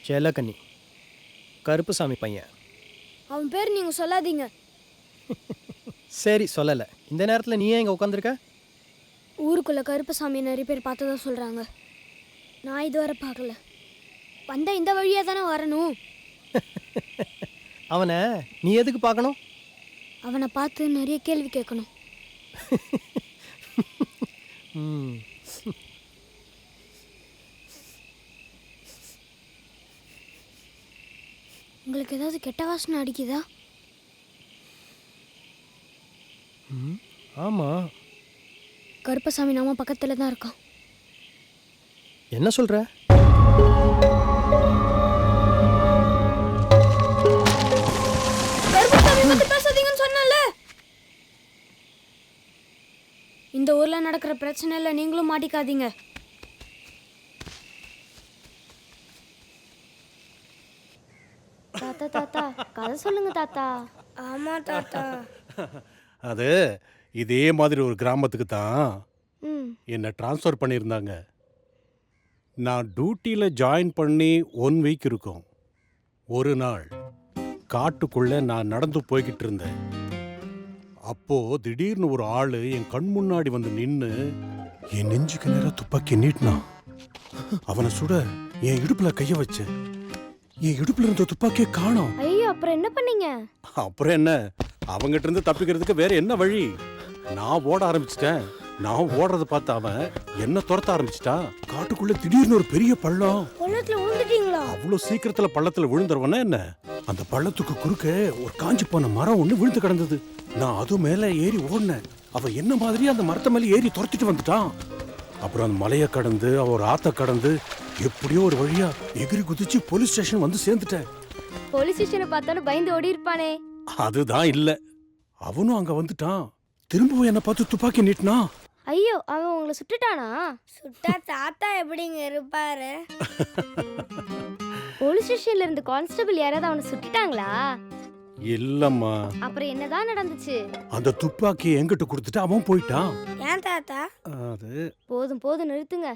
செல்லக்கண்ணி, கருப்புசாமி பையன். அவன் பேர் நீங்க சொல்லாதீங்க. சரி, சொல்லலை. இந்த நேரத்தில் நீ ஏன் இங்கே உட்காந்துருக்க? ஊருக்குள்ள கருப்புசாமி நிறைய பேர் பார்த்ததா சொல்றாங்க. நான் இதுவரை பார்க்கல. வந்தா இந்த வழியா தானே வரணும். அவனை நீ எதுக்கு பார்க்கணும்? அவனை பார்த்து நிறைய கேள்வி கேட்கணும். உங்களுக்கு ஏதாவது கெட்ட வாசனை அடிக்குதா? ஆமாம். கருப்பசாமி நாம பக்கத்தில் தான் இருக்கான். என்ன சொல்கிற? பேசாதீங்கன்னு சொன்னல. இந்த ஊர்ல நடக்கிற பிரச்சனைல நீங்களும் மாட்டிக்காதீங்க. தாத்தா தாத்தா கதை சொல்லுங்க தாத்தா. ஆமா தாத்தா. அது இதே மாதிரி ஒரு கிராமத்துக்கு தான் என்னை ட்ரான்ஸ்ஃபர் பண்ணியிருந்தாங்க. நான் டியூட்டியில் ஜாயின் பண்ணி 1 வீக் இருக்கும். ஒரு நாள் காட்டுக்குள்ளே நான் நடந்து போய்கிட்டு இருந்தேன். அப்போது திடீர்னு ஒரு ஆள் என் கண் முன்னாடி வந்து நின்று என் நெஞ்சுக்கு நேரம் துப்பாக்கி நீட்டினான். அவனை சுட என் இடுப்பில் கையை வச்சேன். என் இடுப்புல இருந்த துப்பாக்கியை காணோம். ஐயோ, அப்புறம் என்ன பண்ணீங்க? அப்புறம் என்ன, அவங்கிட்ட இருந்து தப்பிக்கிறதுக்கு வேற என்ன வழி? நான் ஓட ஆரம்பிச்சிட்டேன். நான் ஓடுறத பார்த்து அவன் என்ன துரத்த ஆரம்பிச்சிட்டான். காட்டுக்குள்ள திடீர்னு ஒரு பெரிய பள்ளம். பள்ளத்துல விழுந்துட்டீங்களா? அவ்வளவு சீக்கிரத்துல பள்ளத்துல விழுந்துருவனா என்ன? அந்த பள்ளத்துக்கு குறுக்க ஒரு காஞ்சி போன மரம் ஒண்ணு விழுந்து கிடந்தது. நான் அது மேல ஏறி ஓடினேன். அவன் என்ன மாதிரி அந்த மரத்தை மேல ஏறி துரத்திட்டு வந்துட்டான். அப்புறம் அந்த மலையை கடந்து அவர் ஆத்த கடந்து எப்படியோ ஒரு வழியா எகிரி குதிச்சு போலீஸ் ஸ்டேஷன் வந்து சேர்ந்துட்டேன். போலீஸ் ஸ்டேஷனை பார்த்தாலும் பயந்து ஓடி இருப்பானே. அதுதான் இல்ல, அவனும் அங்க வந்துட்டான். திரும்பவும் என்ன பார்த்து துப்பாக்கி நீட்டினா. ஐயோ, அவன் உங்களை சுட்டுட்டானா? சுட்டா தாத்தா எப்படிங்க இருப்பாரு? போலீஸ் ஸ்டேஷன்ல இருந்து கான்ஸ்டபிள் யாராவது அவனை சுட்டுட்டாங்களா? இல்லம்மா. அப்புறம் என்னதான் நடந்துச்சு? அந்த துப்பாக்கி என்கிட்ட கொடுத்துட்டு அவன் போயிட்டான். ஏன் தாத்தா? அது போதும் போதும் நிறுத்துங்க.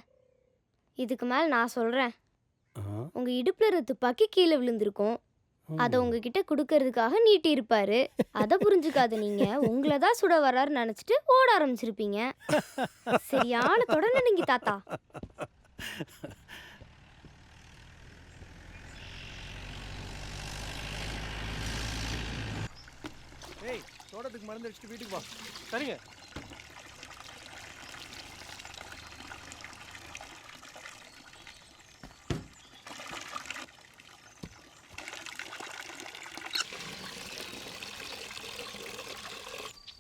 இதுக்கு மேல நான் சொல்றேன். உங்க இடுப்புல இருந்த துப்பாக்கி கீழே விழுந்திருக்கும். அதை உங்ககிட்ட கொடுக்கறதுக்காக நீட்டி இருப்பாரு. அதை புரிஞ்சுக்காத நீங்க உங்களை தான் சுட வர்றாருன்னு நினைச்சிட்டு ஓட ஆரம்பிச்சிருப்பீங்க. சரியான தொடர்ந்து நீங்க தாத்தா. ஏய், தோட்டத்துக்கு மருந்து அடிச்சுட்டு வீட்டுக்கு வா. சரிங்க.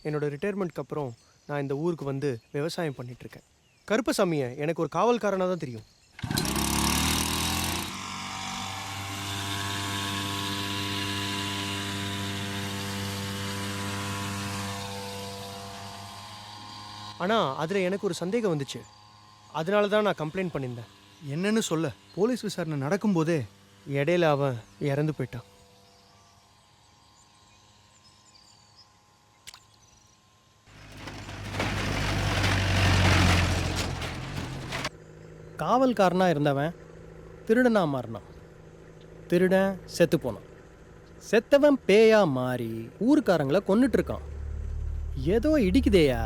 என்னோட ரிட்டையர்மெண்ட்க்கு அப்புறம் நான் இந்த ஊருக்கு வந்து விவசாயம் பண்ணிகிட்ருக்கேன். கருப்பசாமியை எனக்கு ஒரு காவல்காரனாக தான் தெரியும். ஆனால் அதில் எனக்கு ஒரு சந்தேகம் வந்துச்சு. அதனால தான் நான் கம்ப்ளைண்ட் பண்ணியிருந்தேன். என்னன்னு சொல்ல. போலீஸ் விசாரணை நடக்கும்போதே இடையில அவன் இறந்து போயிட்டான். காவல்காரனாக இருந்தவன் திருடனா மாறினான். திருடன் செத்து போனான். செத்தவன் பேயா மாறி ஊருக்காரங்களை கொன்னுட்டு இருக்கான். ஏதோ இடிக்குதேயா.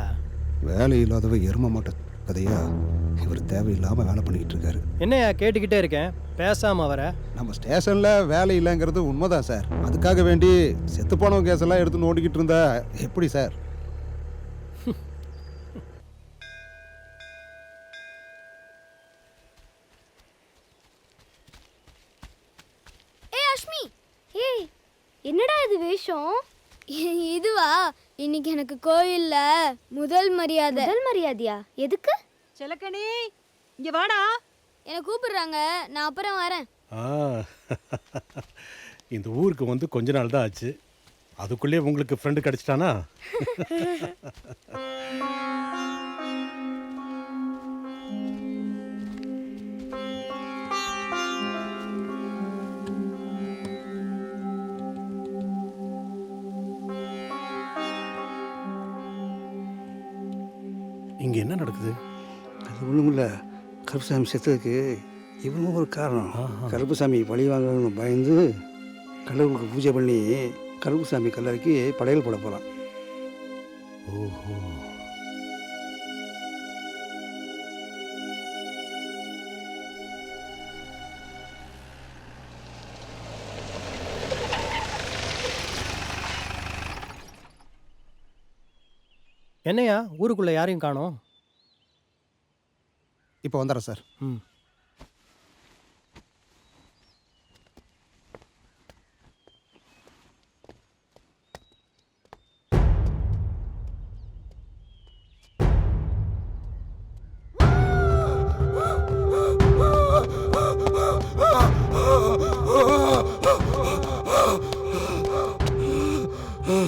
வேலை இல்லாதவ எரும மாட்ட கதையா இவர் தேவையில்லாமல் வேலை பண்ணிக்கிட்டு இருக்காரு. என்னையா கேட்டுக்கிட்டே இருக்கேன், பேசாம வர. நம்ம ஸ்டேஷனில் வேலை இல்லைங்கிறது உண்மைதான் சார். அதுக்காக வேண்டி செத்து போனவங்க கேஸெல்லாம் எடுத்து நோண்டிக்கிட்டு இருந்தா எப்படி சார்? ஏய் அஷ்மி, ஏய் என்னடா இது வேஷம்? இதுவா? இன்னைக்கு எனக்கு கோயில்ல முதல் மரியாதை. முதல் மரியாதையா? எதுக்கு? செலக்கணி இங்க வாடா. என்னை கூப்பிடுறாங்க, நான் அப்புறம் வரேன். ஆ, இந்த ஊருக்கு வந்து கொஞ்ச நாள் தான் ஆச்சு, அதுக்குள்ளே உங்களுக்கு ஃப்ரெண்டு கிடச்சிட்டானா? இங்கே என்ன நடக்குது? அது ஒன்றும் இல்லை. கருப்புசாமி செத்ததுக்கு இவனும் ஒரு காரணம். கருப்புசாமி பழி வாங்கணும்னு பயந்து கடவுளுக்கு பூஜை பண்ணி கருப்புசாமி கல்லறைக்கு படையல் போட போகிறான். ஓஹோ. என்னையா ஊருக்குள்ள யாரையும் காணோம்? இப்போ வந்துடுறேன் சார். ம்.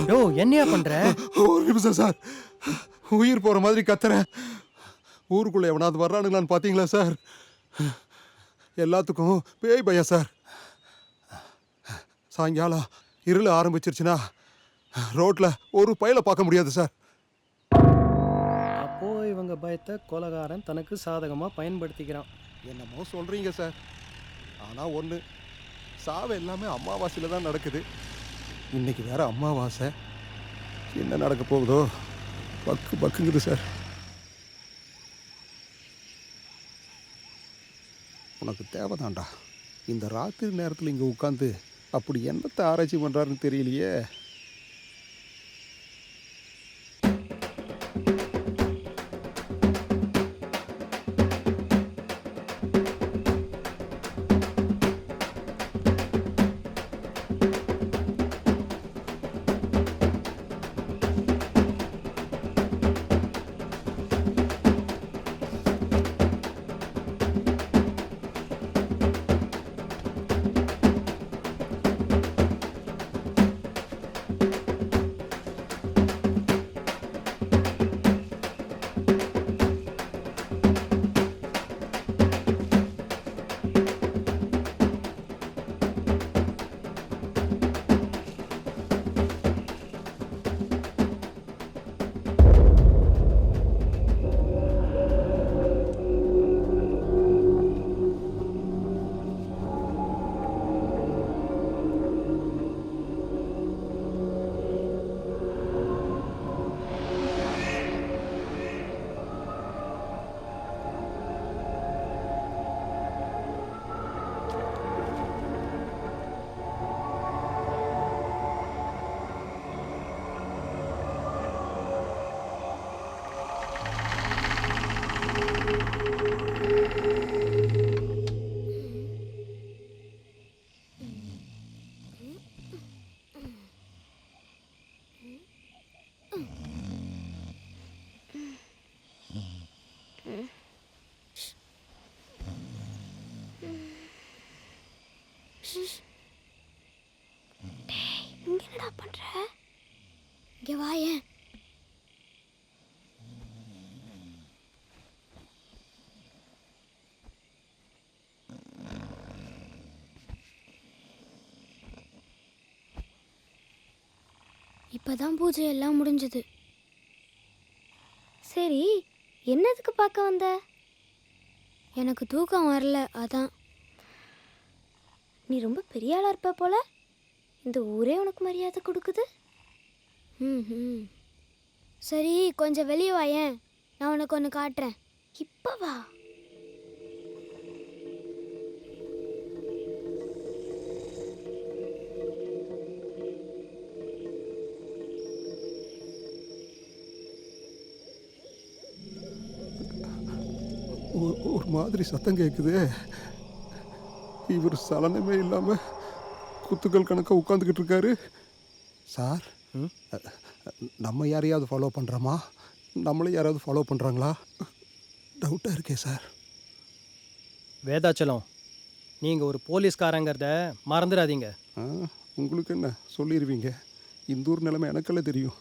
யோ, என்னையா பண்ற? ஒரு நிமிஷம் சார், உயிர் போகிற மாதிரி கத்துறேன். ஊருக்குள்ளே எவனாவது வர்றானுங்களான்னு பார்த்தீங்களா சார்? எல்லாத்துக்கும் பேய் பயம் சார். சாயங்காலம் இருள ஆரம்பிச்சிருச்சுன்னா ரோட்டில் ஒரு பயில பார்க்க முடியாது சார். அப்போ இவங்க பயத்தை கொலகாரன் தனக்கு சாதகமா பயன்படுத்திக்கிறான். என்னமோ சொல்கிறீங்க சார், ஆனால் ஒன்று, சாவு எல்லாமே அமாவாசையில் தான் நடக்குது. இன்னைக்கு வேற அமாவாசை. என்ன நடக்க போகுதோ பக்கு பக்குங்குது சார். உனக்கு தேவைதான்டா. இந்த ராத்திரி நேரத்தில் இங்கே உட்காந்து அப்படி என்னத்தை ஆராய்ச்சி பண்ணுறாருன்னு தெரியலையே. இங்க என்னடா பண்ற? இங்க வாயேன். இப்பதான் பூஜை எல்லாம் முடிஞ்சது. சரி, என்னதுக்கு பார்க்க வந்த? எனக்கு தூக்கம் வரல, அதான். நீ ரொம்ப பெரிய ஆளா இருப்ப போல. இந்த ஊரே உனக்கு மரியாதை கொடுக்குது. ம். சரி, கொஞ்சம் வெளியே வாயேன், நான் உனக்கு ஒன்று காட்டுறேன். இப்போ வா. ஒரு மாதிரி சத்தம் கேட்குது. இவர் சலனமே இல்லாமல் குத்துக்கள் கணக்காக உட்காந்துக்கிட்டு இருக்காரு. சார், நம்ம யாரையாவது ஃபாலோ பண்ணுறோமா, நம்மளே யாராவது ஃபாலோ பண்ணுறாங்களா? டவுட்டாக இருக்கே சார். வேதாச்சலம், நீங்கள் ஒரு போலீஸ்காரங்கிறத மறந்துடாதீங்க. உங்களுக்கு என்ன சொல்லிடுவீங்க, இந்த ஊர் நிலைமை எனக்கெல்லாம் தெரியும்.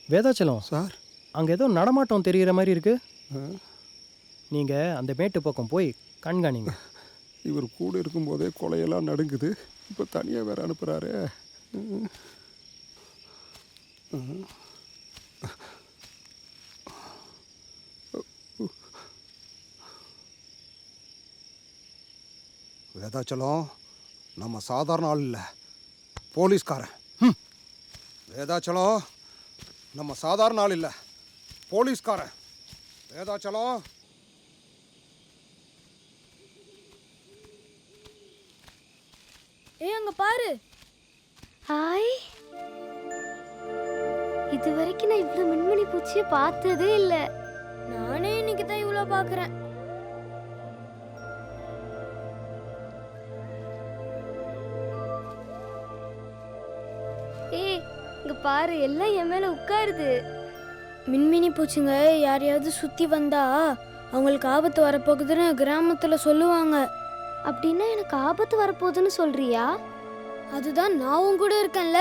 வேதாச்சலம் சார், அங்கே ஏதோ நடமாட்டம் தெரிகிற மாதிரி இருக்கு. நீங்கள் அந்த மேட்டு பக்கம் போய் கண்காணிங்க. இவர் கூட இருக்கும்போதே கொலையெல்லாம் நடுங்குது, இப்போ தனியாக வேற அனுப்புகிறாரு. வேதாச்சலம் நம்ம சாதாரண ஆள் இல்லை, போலீஸ்காரன். வேதாச்சலம் நம்ம சாதாரண ஆள் இல்லை, போலீஸ்காரன். வேதாச்சலம், அங்க பாரு. ஹாய், இது வரைக்கும் நான் இவ்வளவு மின்மினி பூச்சியை பார்த்ததே இல்லை. நானே இன்னைக்கு தான் இவ்வளோ பார்க்குறேன். ஏய், இங்க பாரு, எல்லாம் என் மேல உட்காருது. மின்மினி பூச்சிங்க யாரையாவது சுத்தி வந்தா அவங்களுக்கு ஆபத்து வரப்போகுதுன்னு கிராமத்துல சொல்லுவாங்க. அப்படின்னா எனக்கு ஆபத்து வரப்போகுதுன்னு சொல்றியா? அதுதான் நான் உன் கூட இருக்கேன்ல.